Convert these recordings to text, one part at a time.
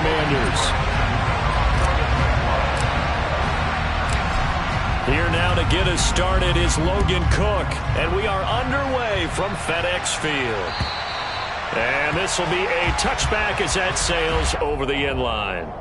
Commanders. Here now to get us started is Logan Cook, and we are underway from FedEx Field. And this will be a touchback as that sails over the end line.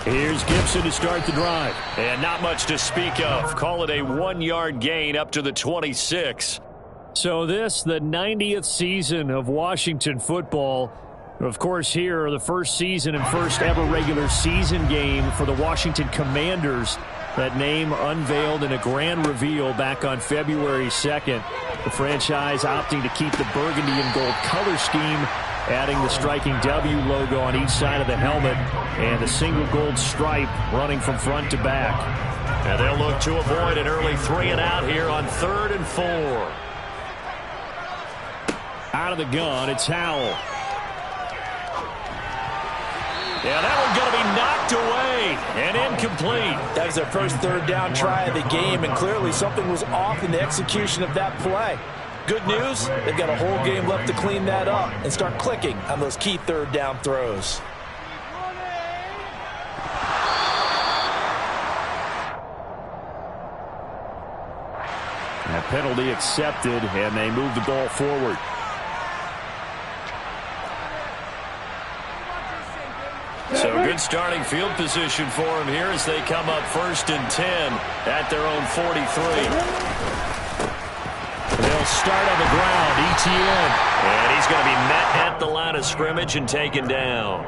Here's Gibson to start the drive. And not much to speak of. Call it a 1-yard gain up to the 26. So this, the 90th season of Washington football. Of course, here, the first season and first ever regular season game for the Washington Commanders. That name unveiled in a grand reveal back on February 2nd. The franchise opting to keep the burgundy and gold color scheme, adding the striking W logo on each side of the helmet and a single gold stripe running from front to back. And they'll look to avoid an early 3 and out here on 3rd and 4. Out of the gun, it's Howell. Yeah, that one's going to be knocked away and incomplete. That was their first 3rd down try of the game, and clearly something was off in the execution of that play. Good news, they've got a whole game left to clean that up and start clicking on those key 3rd down throws. A penalty accepted, and they move the ball forward. So good starting field position for them here as they come up 1st and 10 at their own 43. They'll start on the ground, ETN. And he's going to be met at the line of scrimmage and taken down.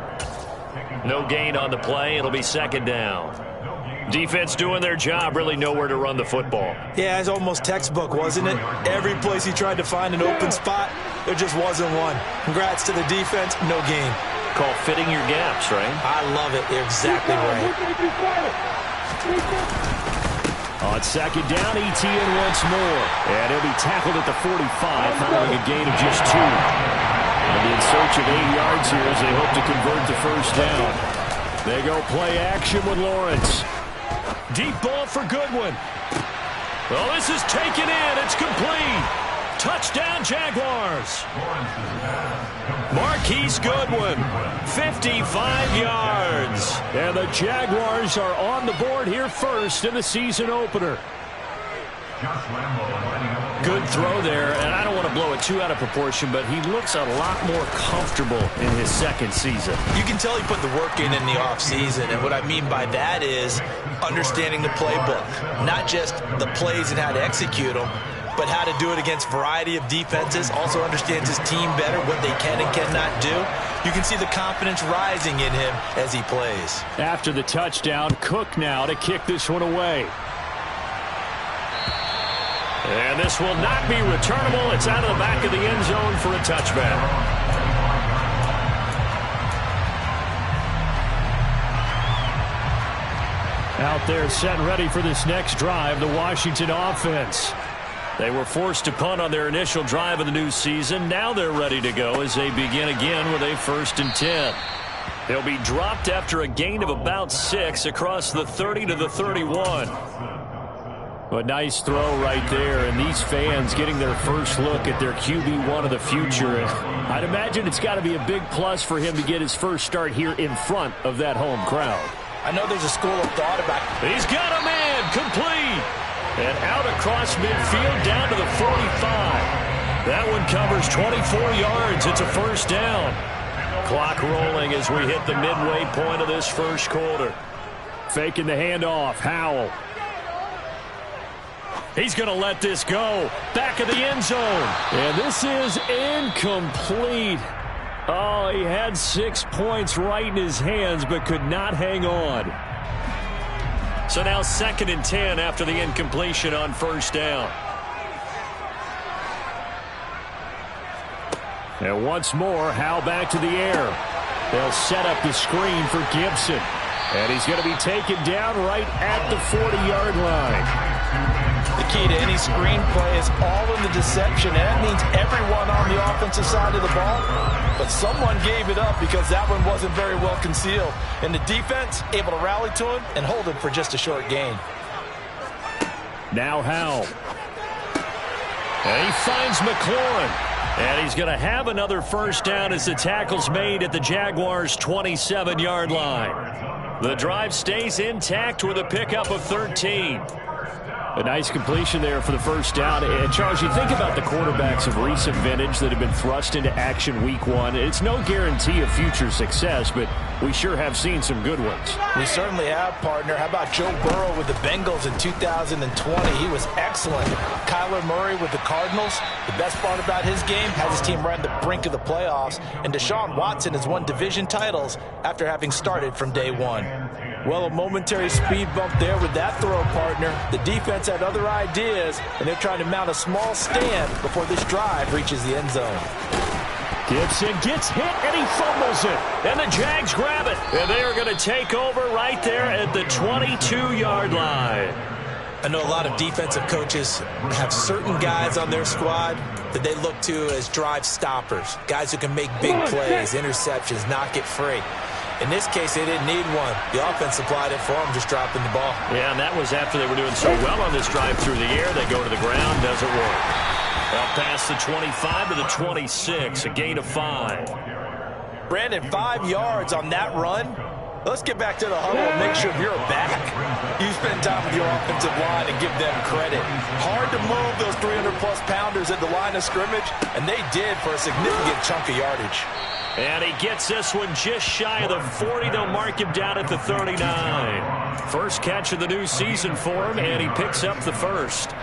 No gain on the play. It'll be 2nd down. Defense doing their job, really nowhere to run the football. Yeah, it's almost textbook, wasn't it? Every place he tried to find an open spot, there just wasn't one. Congrats to the defense, no gain. Called fitting your gaps, right? I love it. You're exactly right. On 2nd down, ETN once more. And he'll be tackled at the 45 following a gain of just 2. And in search of 8 yards here as they hope to convert the 1st down. They go play action with Lawrence. Deep ball for Goodwin. Well, this is taken in. It's complete. Touchdown, Jaguars. Marquise Goodwin, 55 yards. And the Jaguars are on the board here first in the season opener. Good throw there, and I don't want to blow it too out of proportion, but he looks a lot more comfortable in his 2nd season. You can tell he put the work in the offseason, and what I mean by that is understanding the playbook. Not just the plays and how to execute them, but how to do it against a variety of defenses. Also understands his team better, what they can and cannot do. You can see the confidence rising in him as he plays. After the touchdown, Cook now to kick this one away. And this will not be returnable. It's out of the back of the end zone for a touchback. Out there set and ready for this next drive, the Washington offense. They were forced to punt on their initial drive of the new season. Now they're ready to go as they begin again with a 1st and 10. They'll be dropped after a gain of about 6 across the 30 to the 31. A nice throw right there, and these fans getting their first look at their QB1 of the future. I'd imagine it's got to be a big plus for him to get his first start here in front of that home crowd. I know there's a school of thought about it. He's got a man, complete. And out across midfield down to the 45. That one covers 24 yards. It's a 1st down. Clock rolling as we hit the midway point of this 1st quarter. Faking the handoff, Howell. He's going to let this go. Back of the end zone. And this is incomplete. Oh, he had 6 points right in his hands but could not hang on. So now 2nd and 10 after the incompletion on 1st down. And once more, Howell back to the air. They'll set up the screen for Gibson. And he's going to be taken down right at the 40-yard line. The key to any screenplay is all in the deception, and that means everyone on the offensive side of the ball. But someone gave it up because that one wasn't very well concealed. And the defense able to rally to him and hold him for just a short gain. Now Howell. And he finds McLaurin. And he's going to have another first down as the tackle's made at the Jaguars' 27-yard line. The drive stays intact with a pickup of 13. A nice completion there for the first down. And, Charles, you think about the quarterbacks of recent vintage that have been thrust into action week one. It's no guarantee of future success, but we sure have seen some good ones. We certainly have, partner. How about Joe Burrow with the Bengals in 2020? He was excellent. Kyler Murray with the Cardinals. The best part about his game has his team right on the brink of the playoffs. And Deshaun Watson has won division titles after having started from day one. Well, a momentary speed bump there with that throw, partner. The defense had other ideas, and they're trying to mount a small stand before this drive reaches the end zone. Gibson gets hit, and he fumbles it. And the Jags grab it. And they are going to take over right there at the 22-yard line. I know a lot of defensive coaches have certain guys on their squad that they look to as drive stoppers, guys who can make big plays, interceptions, knock it free. In this case, they didn't need one. The offense supplied it for them, just dropping the ball. Yeah, and that was after they were doing so well on this drive through the air. They go to the ground, doesn't work. Up past the 25 to the 26, a gain of 5. Brandon, 5 yards on that run. Let's get back to the huddle and make sure you're back. You spend time with your offensive line and give them credit. Hard to move those 300-plus pounders at the line of scrimmage, and they did for a significant chunk of yardage. And he gets this one just shy of the 40. They'll mark him down at the 39. First catch of the new season for him, and he picks up the first.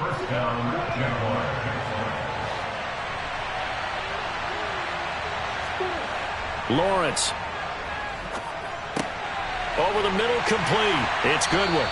Lawrence. Over the middle, complete. It's Goodwin.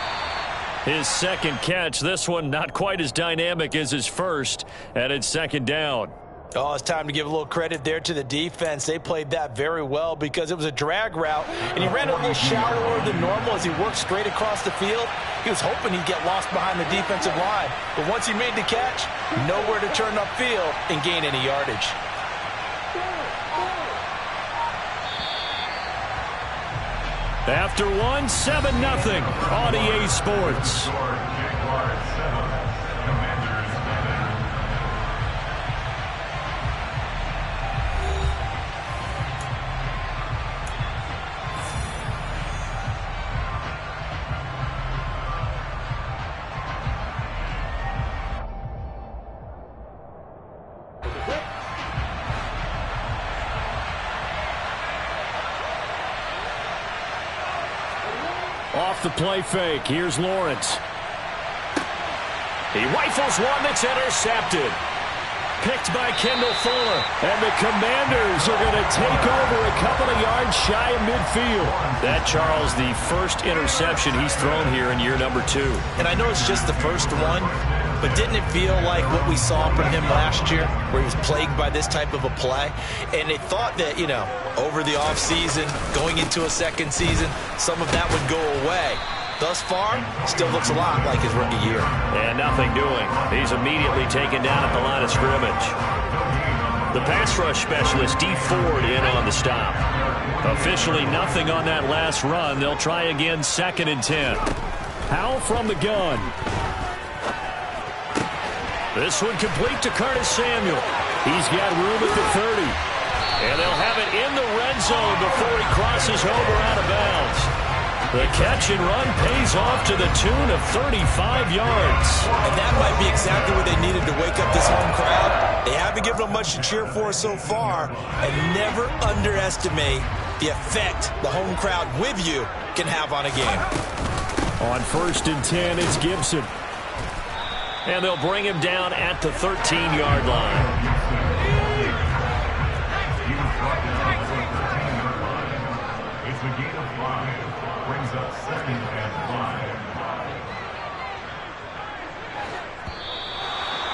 His second catch. This one not quite as dynamic as his first, and it's second down. Oh, it's time to give a little credit there to the defense. They played that very well because it was a drag route, and he ran a little shallower than normal as he worked straight across the field. He was hoping he'd get lost behind the defensive line, but once he made the catch, nowhere to turn upfield and gain any yardage. After one, 7-0 on EA Sports. Off the play fake, here's Lawrence. He rifles one that's intercepted. Picked by Kendall Fuller. And the Commanders are going to take over a couple of yards shy of midfield. That, Charles, the first interception he's thrown here in year number 2. And I know it's just the first one, but didn't it feel like what we saw from him last year, where he was plagued by this type of a play? And they thought that, you know, over the offseason, going into a second season, some of that would go away. Thus far, still looks a lot like his rookie year. And nothing doing. He's immediately taken down at the line of scrimmage. The pass rush specialist, Dee Ford, in on the stop. Officially nothing on that last run. They'll try again, 2nd and 10. Howell from the gun. This one complete to Curtis Samuel. He's got room at the 30. And they'll have it in the red zone before he crosses over out of bounds. The catch and run pays off to the tune of 35 yards. And that might be exactly what they needed to wake up this home crowd. They haven't given them much to cheer for so far. And never underestimate the effect the home crowd with you can have on a game. On 1st and 10, it's Gibson. And they'll bring him down at the 13-yard line.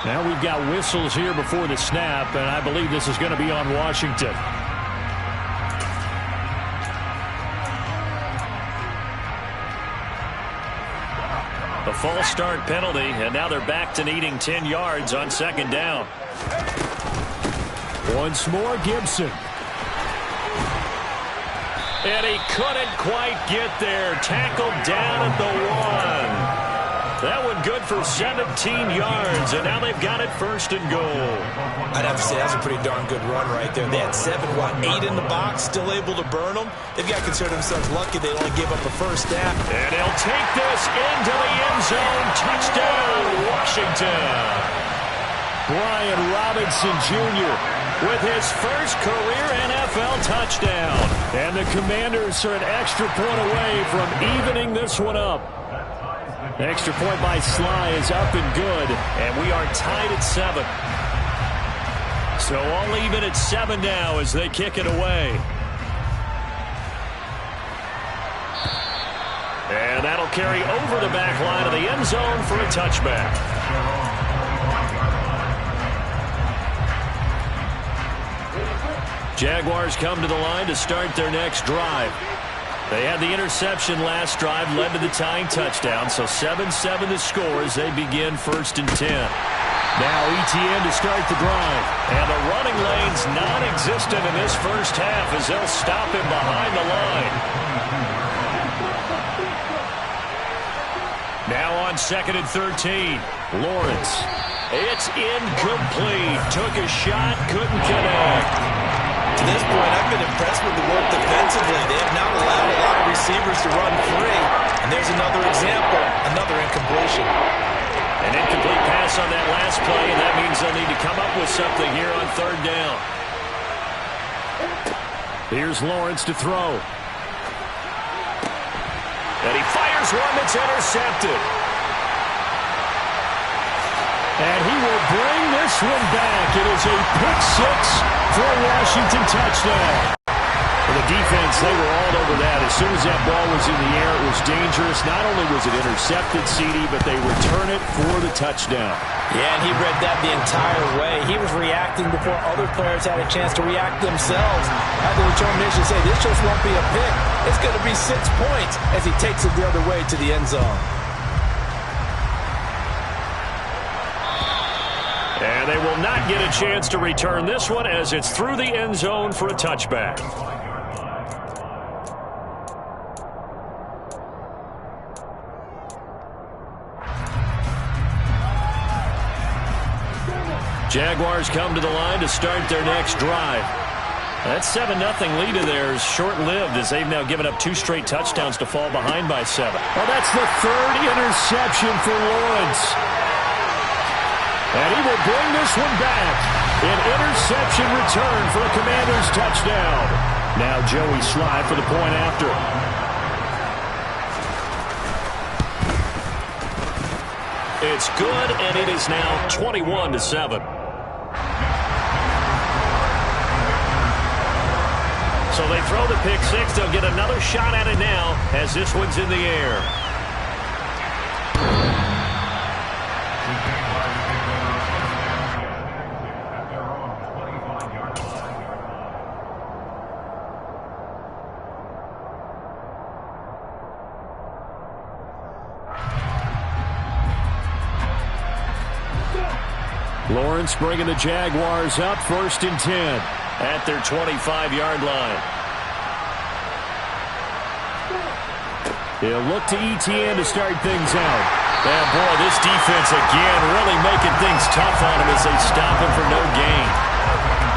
Now we've got whistles here before the snap, and I believe this is going to be on Washington. A false start penalty, and now they're back to needing 10 yards on second down. Once more, Gibson. And he couldn't quite get there. Tackled down at the 1. That one good for 17 yards, and now they've got it first and goal. I'd have to say that was a pretty darn good run right there. They had 8 in the box, still able to burn them. They've got to consider themselves lucky they only gave up the first down. And he'll take this into the end zone. Touchdown, Washington. Brian Robinson Jr. with his first career NFL touchdown. And the Commanders are an extra point away from evening this one up. Extra point by Sly is up and good. And we are tied at 7. So all even at 7 now as they kick it away. And that'll carry over the back line of the end zone for a touchback. Jaguars come to the line to start their next drive. They had the interception last drive, led to the tying touchdown, so 7-7 the score as they begin first and 10. Now ETN to start the drive. And the running lane's non-existent in this first half as they'll stop him behind the line. Now on 2nd and 13, Lawrence. It's incomplete. Took a shot, couldn't connect. To this point, I've been impressed with the work defensively. They have not allowed a lot of receivers to run free. And there's another example, another incompletion. An incomplete pass on that last play, and that means they'll need to come up with something here on 3rd down. Here's Lawrence to throw. And he fires one that's intercepted. And he will bring this one back. It is a pick-6 for a Washington touchdown. For the defense, they were all over that. As soon as that ball was in the air, it was dangerous. Not only was it intercepted, CD, but they return it for the touchdown. Yeah, and he read that the entire way. He was reacting before other players had a chance to react themselves. Had the determination to say, this just won't be a pick. It's going to be 6 points as he takes it the other way to the end zone. And they will not get a chance to return this one as it's through the end zone for a touchback. Jaguars come to the line to start their next drive. That 7-0 lead of theirs short-lived as they've now given up 2 straight touchdowns to fall behind by 7. Well, that's the 3rd interception for Lawrence. And he will bring this one back. An interception return for a Commanders touchdown. Now Joey Sly for the point after. It's good, and it is now 21-7. So they throw the pick-6. They'll get another shot at it now as this one's in the air. Lawrence bringing the Jaguars up 1st and 10 at their 25-yard line. He'll look to ETN to start things out. And boy, this defense again really making things tough on him as they stop him for no gain.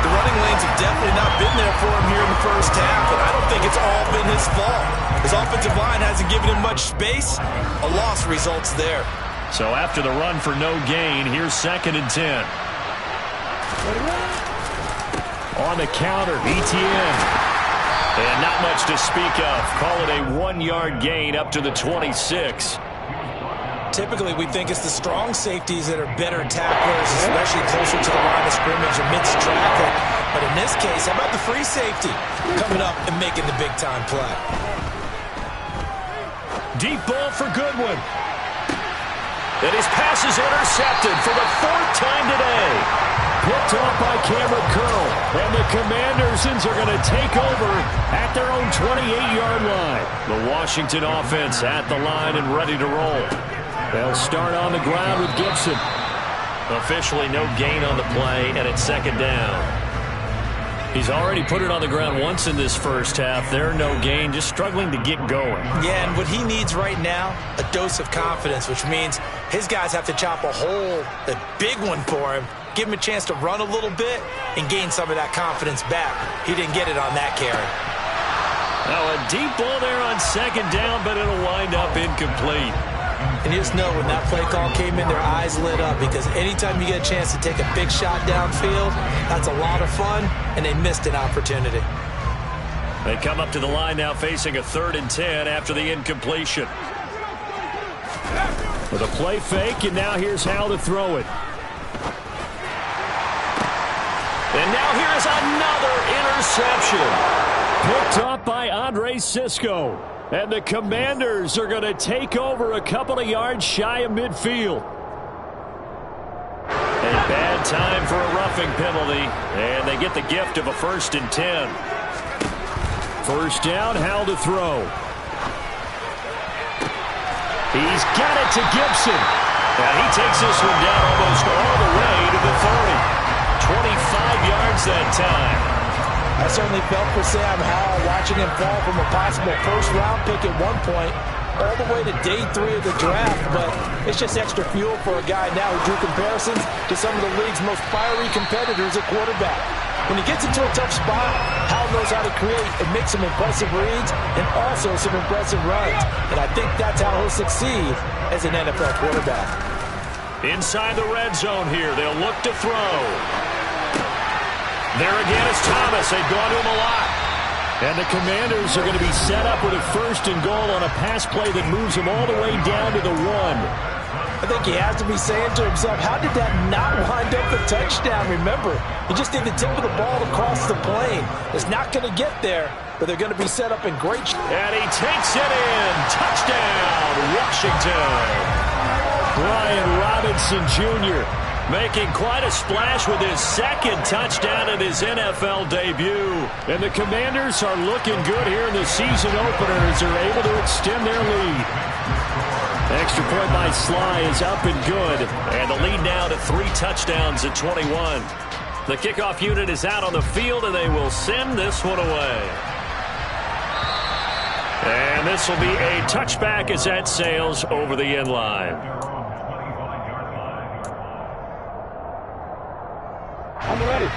The running lanes have definitely not been there for him here in the first half, and I don't think it's all been his fault. His offensive line hasn't given him much space. A loss results there. So after the run for no gain, here's 2nd and 10. On the counter, ETN. And not much to speak of. Call it a 1-yard gain up to the 26. Typically, we think it's the strong safeties that are better tacklers, especially closer to the line of scrimmage amidst traffic. But in this case, how about the free safety coming up and making the big-time play? Deep ball for Goodwin. And his pass is intercepted for the 4th time today. Picked off by Cameron Curl. And the Commanders are going to take over at their own 28-yard line. The Washington offense at the line and ready to roll. They'll start on the ground with Gibson. Officially no gain on the play, and it's second down. He's already put it on the ground once in this first half. They're no gain, just struggling to get going. Yeah, and what he needs right now, a dose of confidence, which means his guys have to chop a hole, a big one for him, give him a chance to run a little bit and gain some of that confidence back. He didn't get it on that carry. Now a deep ball there on second down, but it'll wind up incomplete. And you just know when that play call came in, their eyes lit up, because anytime you get a chance to take a big shot downfield, that's a lot of fun, and they missed an opportunity. They come up to the line now facing a 3rd and 10 after the incompletion. With a play fake, and now here's how to throw it. And now here's another interception. Picked up by Andre Cisco. And the Commanders are going to take over a couple of yards shy of midfield. A bad time for a roughing penalty, and they get the gift of a 1st and 10. First down, Howell to throw. He's got it to Gibson. And he takes this one down almost all the way to the 30. 25 yards that time. I certainly felt for Sam Howell watching him fall from a possible first-round pick at one point all the way to day 3 of the draft, but it's just extra fuel for a guy now who drew comparisons to some of the league's most fiery competitors at quarterback. When he gets into a tough spot, Howell knows how to create and make some impressive reads and also some impressive runs, and I think that's how he'll succeed as an NFL quarterback. Inside the red zone here, they'll look to throw. There again is Thomas. They've gone to him a lot. And the Commanders are going to be set up with a 1st and goal on a pass play that moves them all the way down to the 1. I think he has to be saying to himself, how did that not wind up a touchdown? Remember, you just need the tip of the ball across the plane. It's not going to get there, but they're going to be set up in great shape. And he takes it in. Touchdown, Washington. Brian Robinson Jr. making quite a splash with his 2nd touchdown in his NFL debut. And the Commanders are looking good here in the season opener as they're able to extend their lead. Extra point by Sly is up and good. And the lead now to 3 touchdowns at 21. The kickoff unit is out on the field, and they will send this one away. And this will be a touchback as that sails over the end line. I'm ready.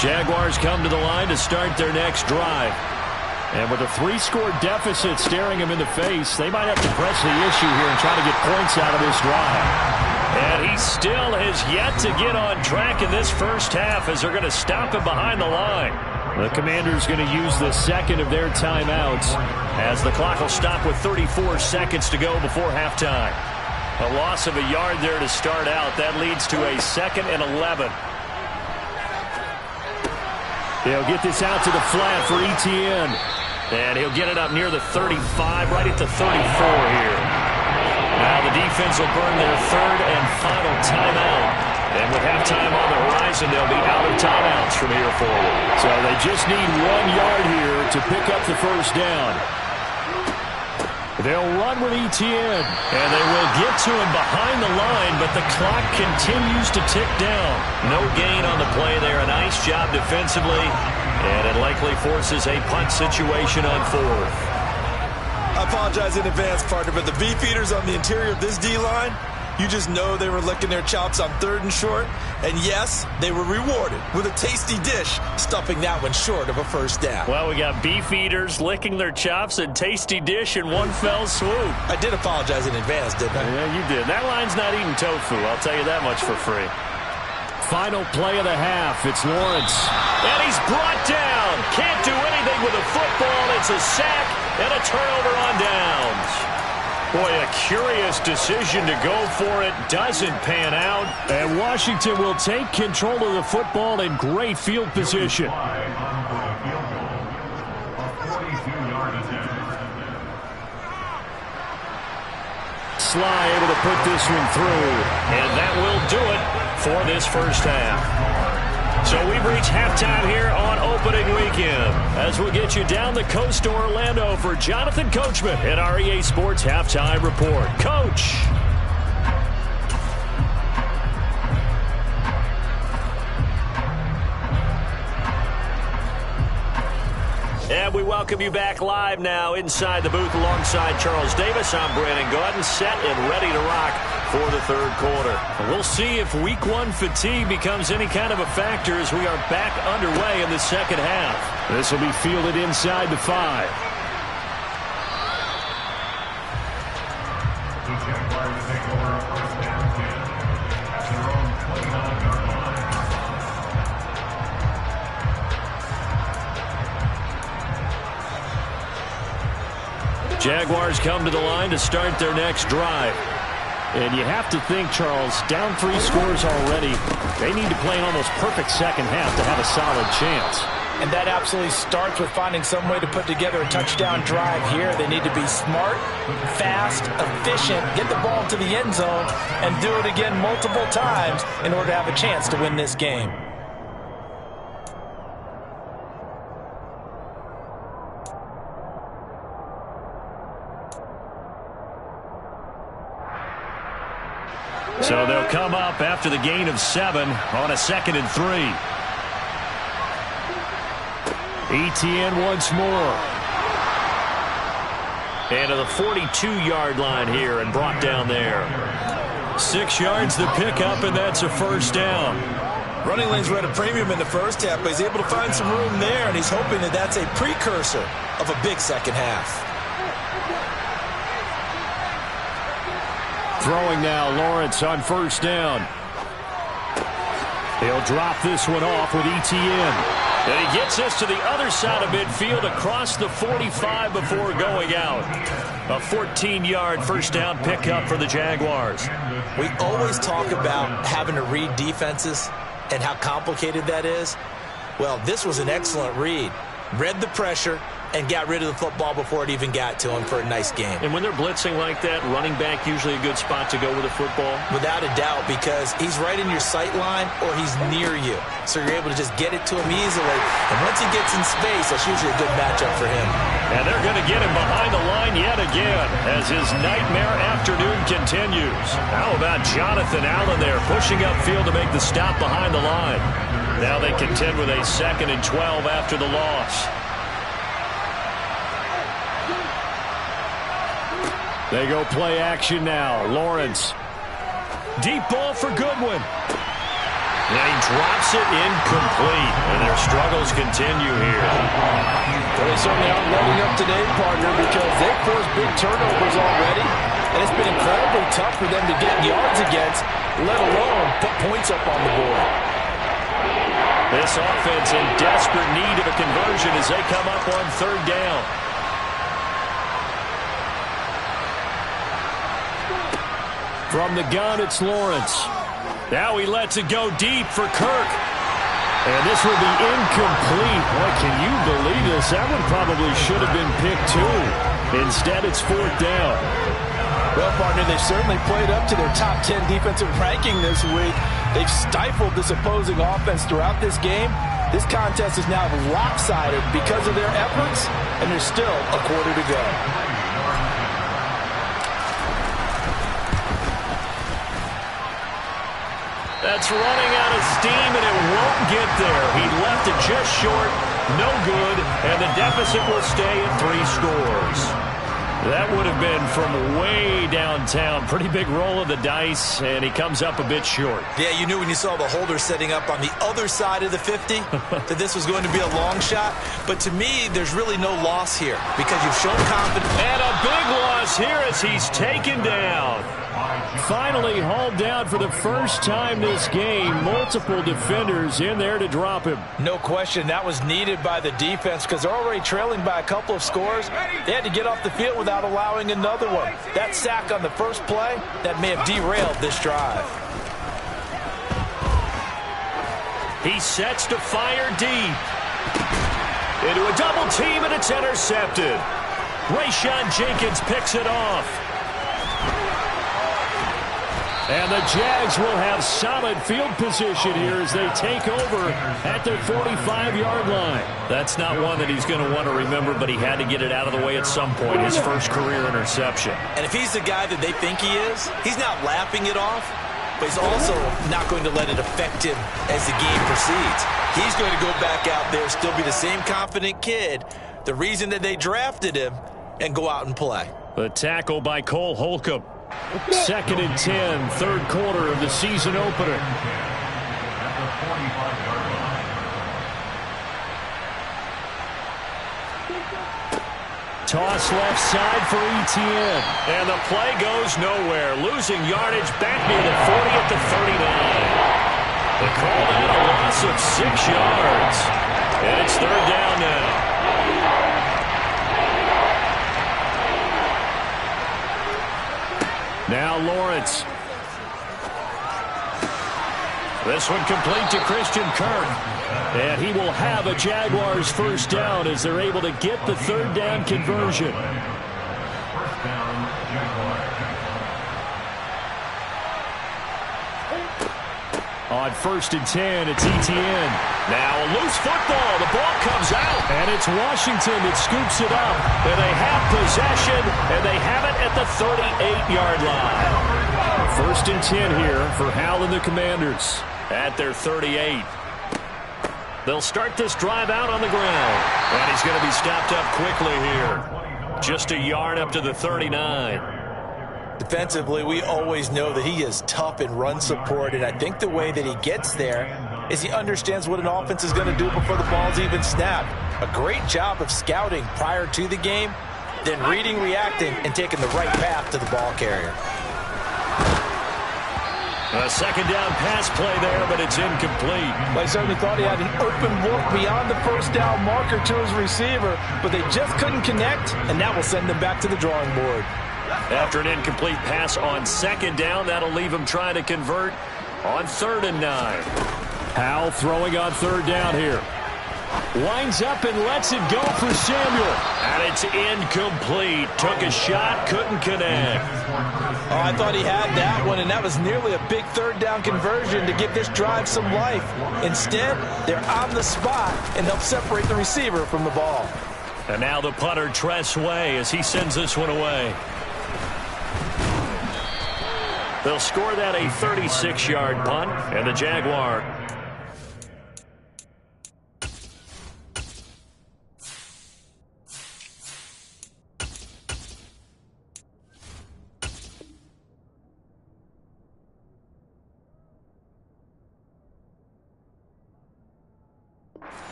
Jaguars come to the line to start their next drive. And with a 3-score deficit staring them in the face, they might have to press the issue here and try to get points out of this drive. And he still has yet to get on track in this first half as they're going to stop him behind the line. The Commanders going to use the 2nd of their timeouts as the clock will stop with 34 seconds to go before halftime. A loss of a yard there to start out. That leads to a 2nd and 11. They'll get this out to the flat for Etienne. And he'll get it up near the 35, right at the 34 here. Now the defense will burn their 3rd and final timeout. And with halftime on the horizon, they'll be out of timeouts from here forward. So they just need 1 yard here to pick up the first down. They'll run with Etienne. And they will get to him behind the line, but the clock continues to tick down. No gain on the play there. A nice job defensively. And it likely forces a punt situation on 4th. I apologize in advance, partner, but the beefeaters on the interior of this D-line, you just know they were licking their chops on 3rd and short. And yes, they were rewarded with a tasty dish, stuffing that one short of a first down. Well, we got beefeaters licking their chops and tasty dish in one fell swoop. I did apologize in advance, didn't I? Yeah, you did. That line's not eating tofu, I'll tell you that much for free. Final play of the half. It's Lawrence. And he's brought down. Can't do anything with a football. It's a sack and a turnover on downs. Boy, a curious decision to go for it. Doesn't pan out. And Washington will take control of the football in great field position. Sly able to put this one through. And that will do it for this first half. So we've reached halftime here on opening weekend as we'll get you down the coast to Orlando for Jonathan Coachman at our EA Sports Halftime Report. Coach. And we welcome you back live now inside the booth alongside Charles Davis. I'm Brandon Gaudin, set and ready to rock for the third quarter. We'll see if week one fatigue becomes any kind of a factor as we are back underway in the second half. This will be fielded inside the 5. Jaguars come to the line to start their next drive. And you have to think, Charles, down 3 scores already. They need to play an almost perfect second half to have a solid chance. And that absolutely starts with finding some way to put together a touchdown drive here. They need to be smart, fast, efficient, get the ball to the end zone, and do it again multiple times in order to have a chance to win this game. So they'll come up after the gain of 7 on a 2nd and 3. ETN once more. And to the 42-yard line here and brought down there. 6 yards the pickup, and that's a first down. Running lanes were at a premium in the first half, but he's able to find some room there, and he's hoping that that's a precursor of a big second half. Throwing now, Lawrence on first down. He'll drop this one off with ETN. And he gets us to the other side of midfield across the 45 before going out. A 14-yard first down pickup for the Jaguars. We always talk about having to read defenses and how complicated that is. Well, this was an excellent read. Read the pressure and got rid of the football before it even got to him for a nice game. And when they're blitzing like that, running back usually a good spot to go with a football? Without a doubt, because he's right in your sight line or he's near you. So you're able to just get it to him easily. And once he gets in space, that's usually a good matchup for him. And they're going to get him behind the line yet again as his nightmare afternoon continues. How about Jonathan Allen there pushing upfield to make the stop behind the line? Now they contend with a 2nd and 12 after the loss. They go play action now. Lawrence. Deep ball for Goodwin. And he drops it incomplete. And their struggles continue here. Well, they certainly aren't loading up today, partner, because they've forced big turnovers already. And it's been incredibly tough for them to get yards against, let alone put points up on the board. This offense in desperate need of a conversion as they come up on 3rd down. From the gun, it's Lawrence. Now he lets it go deep for Kirk. And this will be incomplete. Boy, can you believe this? That one probably should have been picked too. Instead, it's 4th down. Well, partner, they've certainly played up to their top 10 defensive ranking this week. They've stifled this opposing offense throughout this game. This contest is now lopsided because of their efforts, and there's still a quarter to go. That's running out of steam, and it won't get there. He left it just short, no good, and the deficit will stay at 3 scores. That would have been from way downtown. Pretty big roll of the dice, and he comes up a bit short. Yeah, you knew when you saw the holder setting up on the other side of the 50 that this was going to be a long shot. But to me, there's really no loss here because you've shown confidence. And a big loss here as he's taken down. Finally hauled down for the first time this game. Multiple defenders in there to drop him. No question, that was needed by the defense because they're already trailing by a couple of scores. They had to get off the field without allowing another one. That sack on the first play, that may have derailed this drive. He sets to fire deep. Into a double team, and it's intercepted. Rayshawn Jenkins picks it off. And the Jags will have solid field position here as they take over at their 45-yard line. That's not one that he's going to want to remember, but he had to get it out of the way at some point. His first career interception. And if he's the guy that they think he is, he's not laughing it off, but he's also not going to let it affect him as the game proceeds. He's going to go back out there, still be the same confident kid the reason that they drafted him, and go out and play. The tackle by Cole Holcomb. 2nd and 10, third quarter of the season opener. Toss left side for Etienne. And the play goes nowhere. Losing yardage back near the 40 at the 39. They call that a loss of 6 yards. And it's 3rd down now. Now Lawrence. This one complete to Christian Kirk. And he will have a Jaguars first down as they're able to get the 3rd down conversion. On 1st and 10, it's Etienne. Now a loose football. The ball comes out. And it's Washington that scoops it up. And they have possession, and they have it at the 38-yard line. 1st and 10 here for Hal and the Commanders. At their 38. They'll start this drive out on the ground. And he's going to be stopped up quickly here. Just a yard up to the 39. Defensively, we always know that he is tough in run support, and I think the way that he gets there is he understands what an offense is going to do before the ball's even snapped. A great job of scouting prior to the game, then reading, reacting, and taking the right path to the ball carrier. A 2nd down pass play there, but it's incomplete. Well, I certainly thought he had an open look beyond the 1st down marker to his receiver, but they just couldn't connect, and that will send them back to the drawing board. After an incomplete pass on 2nd down, that'll leave him trying to convert on 3rd and 9. Hal throwing on 3rd down here. Winds up and lets it go for Samuel. And it's incomplete. Took a shot, couldn't connect. Oh, I thought he had that one, and that was nearly a big 3rd down conversion to give this drive some life. Instead, they're on the spot and help separate the receiver from the ball. And now the punter, Tress Way, as he sends this one away. They'll score that a 36-yard punt, and the Jaguar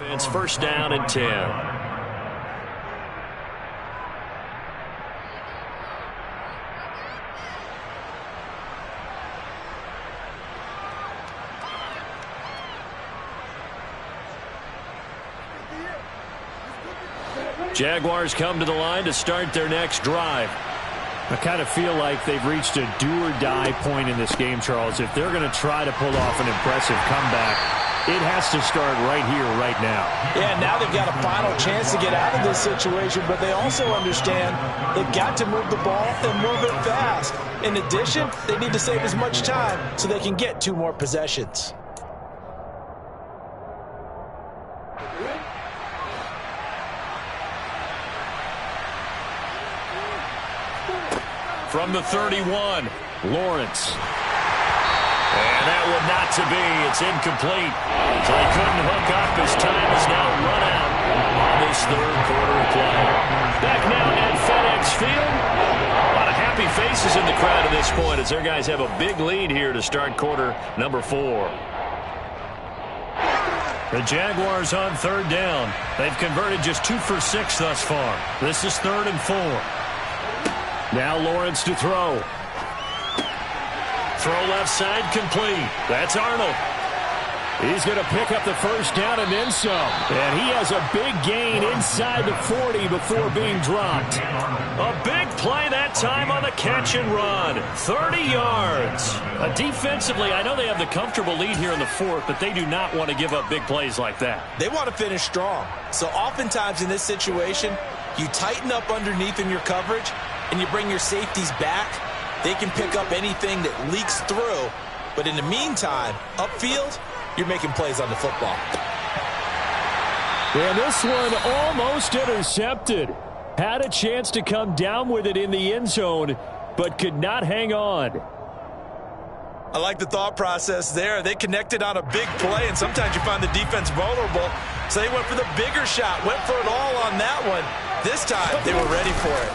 offense 1st down and 10. Jaguars come to the line to start their next drive. I kind of feel like they've reached a do-or-die point in this game, Charles. If they're going to try to pull off an impressive comeback, it has to start right here, right now. Yeah, now they've got a final chance to get out of this situation, but they also understand they've got to move the ball and move it fast. In addition, they need to save as much time so they can get 2 more possessions. From the 31, Lawrence. And that one not to be. It's incomplete. So they couldn't hook up. His time is now run out on this 3rd quarter of play. Back now at FedEx Field. A lot of happy faces in the crowd at this point as their guys have a big lead here to start quarter number 4. The Jaguars on 3rd down. They've converted just 2 for 6 thus far. This is 3rd and 4. Now Lawrence to throw. Throw left side complete. That's Arnold. He's going to pick up the 1st down and then some. And he has a big gain inside the 40 before being dropped. A big play that time on the catch and run. 30 yards. Defensively, I know they have the comfortable lead here in the 4th, but they do not want to give up big plays like that. They want to finish strong. So oftentimes in this situation, you tighten up underneath in your coverage and you bring your safeties back. They can pick up anything that leaks through. But in the meantime, upfield, you're making plays on the football. And this one almost intercepted. Had a chance to come down with it in the end zone, but could not hang on. I like the thought process there. They connected on a big play, and sometimes you find the defense vulnerable. So they went for the bigger shot, went for it all on that one. This time, they were ready for it.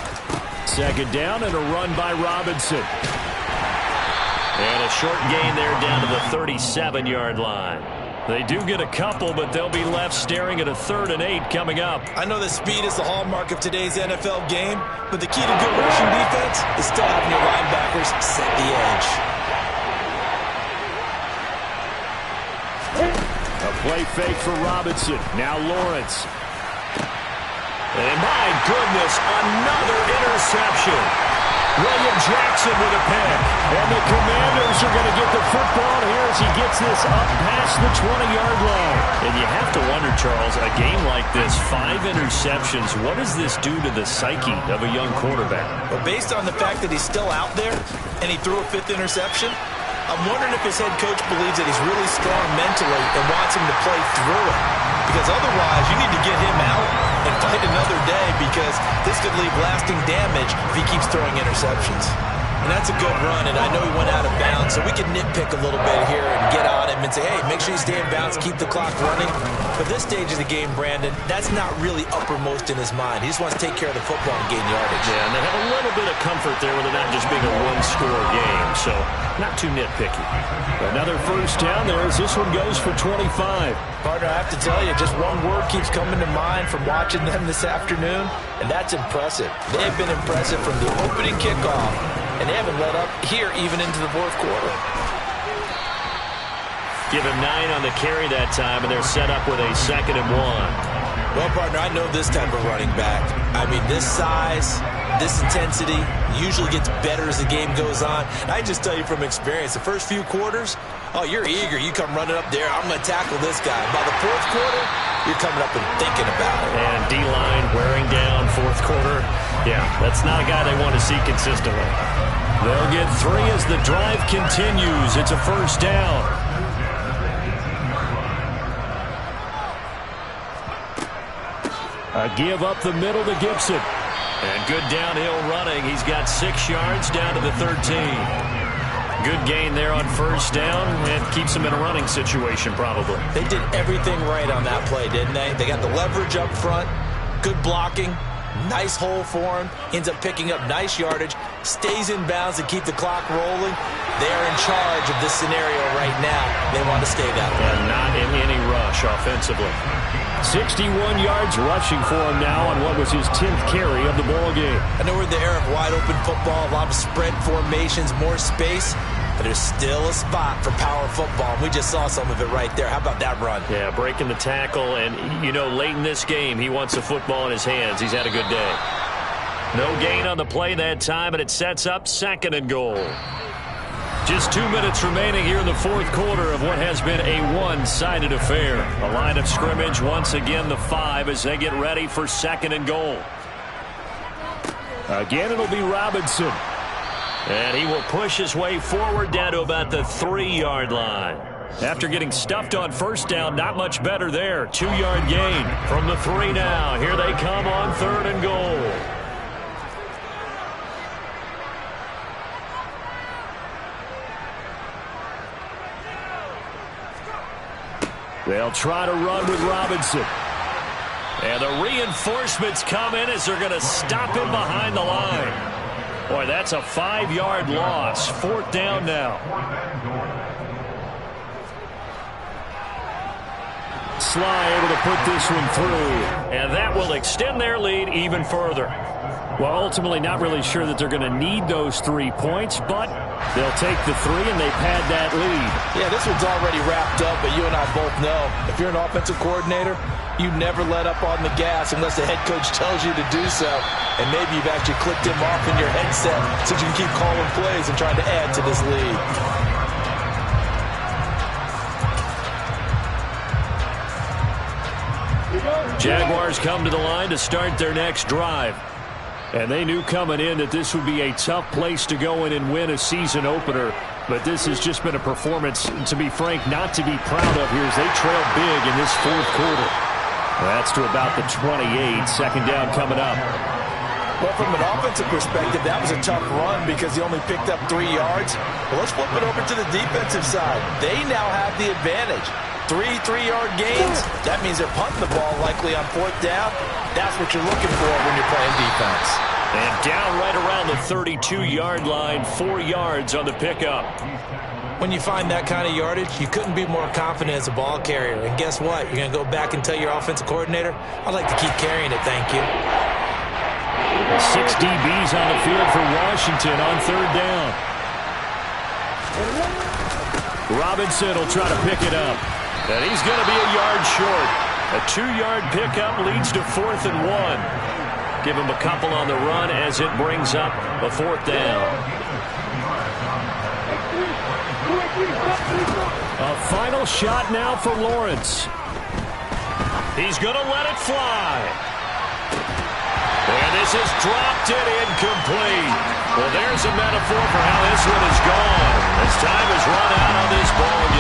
Second down and a run by Robinson. And a short gain there down to the 37-yard line. They do get a couple, but they'll be left staring at a 3rd and 8 coming up. I know that speed is the hallmark of today's NFL game, but the key to good rushing defense is still having your linebackers set the edge. A play fake for Robinson. Now Lawrence. And my goodness, another interception. William Jackson with a pick. And the Commanders are going to get the football here as he gets this up past the 20-yard line. And you have to wonder, Charles, a game like this, 5 interceptions, what does this do to the psyche of a young quarterback? But based on the fact that he's still out there and he threw a 5th interception, I'm wondering if his head coach believes that he's really strong mentally and wants him to play through it. Because otherwise, you need to get him out and fight another day, because this could leave lasting damage if he keeps throwing interceptions. And that's a good run, and I know he went out of bounds, so we can nitpick a little bit here and get on him and say, hey, make sure you stay in bounds, keep the clock running. But this stage of the game, Brandon, that's not really uppermost in his mind. He just wants to take care of the football and gain yardage. Yeah, and they have a little bit of comfort there with it not just being a one-score game, so not too nitpicky. Another first down there as this one goes for 25. Partner, I have to tell you, just one word keeps coming to mind from watching them this afternoon, and that's impressive. They have been impressive from the opening kickoff, and they haven't let up here even into the 4th quarter. Give him 9 on the carry that time, and they're set up with a 2nd and 1. Well, partner, I know this type of running back. I mean, this size, this intensity usually gets better as the game goes on. And I just tell you from experience, the first few quarters, oh, you're eager. You come running up there, I'm going to tackle this guy. By the 4th quarter, you're coming up and thinking about it. And D-line wearing down 4th quarter. Yeah, that's not a guy they want to see consistently. They'll get 3 as the drive continues. It's a first down. A give up the middle to Gibson. And good downhill running. He's got 6 yards down to the 13. Good gain there on first down and keeps him in a running situation probably. They did everything right on that play, didn't they? They got the leverage up front, good blocking, nice hole for him, ends up picking up nice yardage, stays in bounds to keep the clock rolling. They're in charge of this scenario right now. They want to stay that way. And not in any rush offensively. 61 yards rushing for him now on what was his 10th carry of the ball game. I know we're in the era of wide open football, a lot of spread formations, more space, but there's still a spot for power football. We just saw some of it right there. How about that run? Yeah, breaking the tackle, and you know, late in this game, he wants the football in his hands. He's had a good day. No gain on the play that time, and it sets up 2nd and goal. Just 2 minutes remaining here in the 4th quarter of what has been a one-sided affair. A line of scrimmage once again the 5 as they get ready for 2nd and goal. Again, it'll be Robinson. And he will push his way forward down to about the 3-yard line. After getting stuffed on first down, not much better there. 2-yard gain from the 3 now. Here they come on 3rd and goal. They'll try to run with Robinson. And the reinforcements come in as they're going to stop him behind the line. Boy, that's a 5-yard loss. 4th down now. Sly able to put this one through. And that will extend their lead even further. Well, ultimately not really sure that they're going to need those 3 points, but they'll take the 3 and they pad that lead. Yeah, this one's already wrapped up, but you and I both know if you're an offensive coordinator, you never let up on the gas unless the head coach tells you to do so. And maybe you've actually clicked him off in your headset so you can keep calling plays and trying to add to this lead. Jaguars come to the line to start their next drive. And they knew coming in that this would be a tough place to go in and win a season opener. But this has just been a performance, to be frank, not to be proud of here as they trail big in this 4th quarter. That's to about the 28. 2nd down coming up. Well, from an offensive perspective, that was a tough run because he only picked up 3 yards. Well, let's flip it over to the defensive side. They now have the advantage. 3 3-yard gains, that means they're punting the ball likely on 4th down. That's what you're looking for when you're playing defense. And down right around the 32-yard line, 4 yards on the pickup. When you find that kind of yardage, you couldn't be more confident as a ball carrier. And guess what? You're going to go back and tell your offensive coordinator, I'd like to keep carrying it, thank you. 6 DBs on the field for Washington on 3rd down. Robinson will try to pick it up. And he's going to be a yard short. A 2-yard pickup leads to 4th and 1. Give him a couple on the run as it brings up a 4th down. A final shot now for Lawrence. He's going to let it fly. And this is dropped it incomplete. Well, there's a metaphor for how this one is gone. As time has run out on this ball game.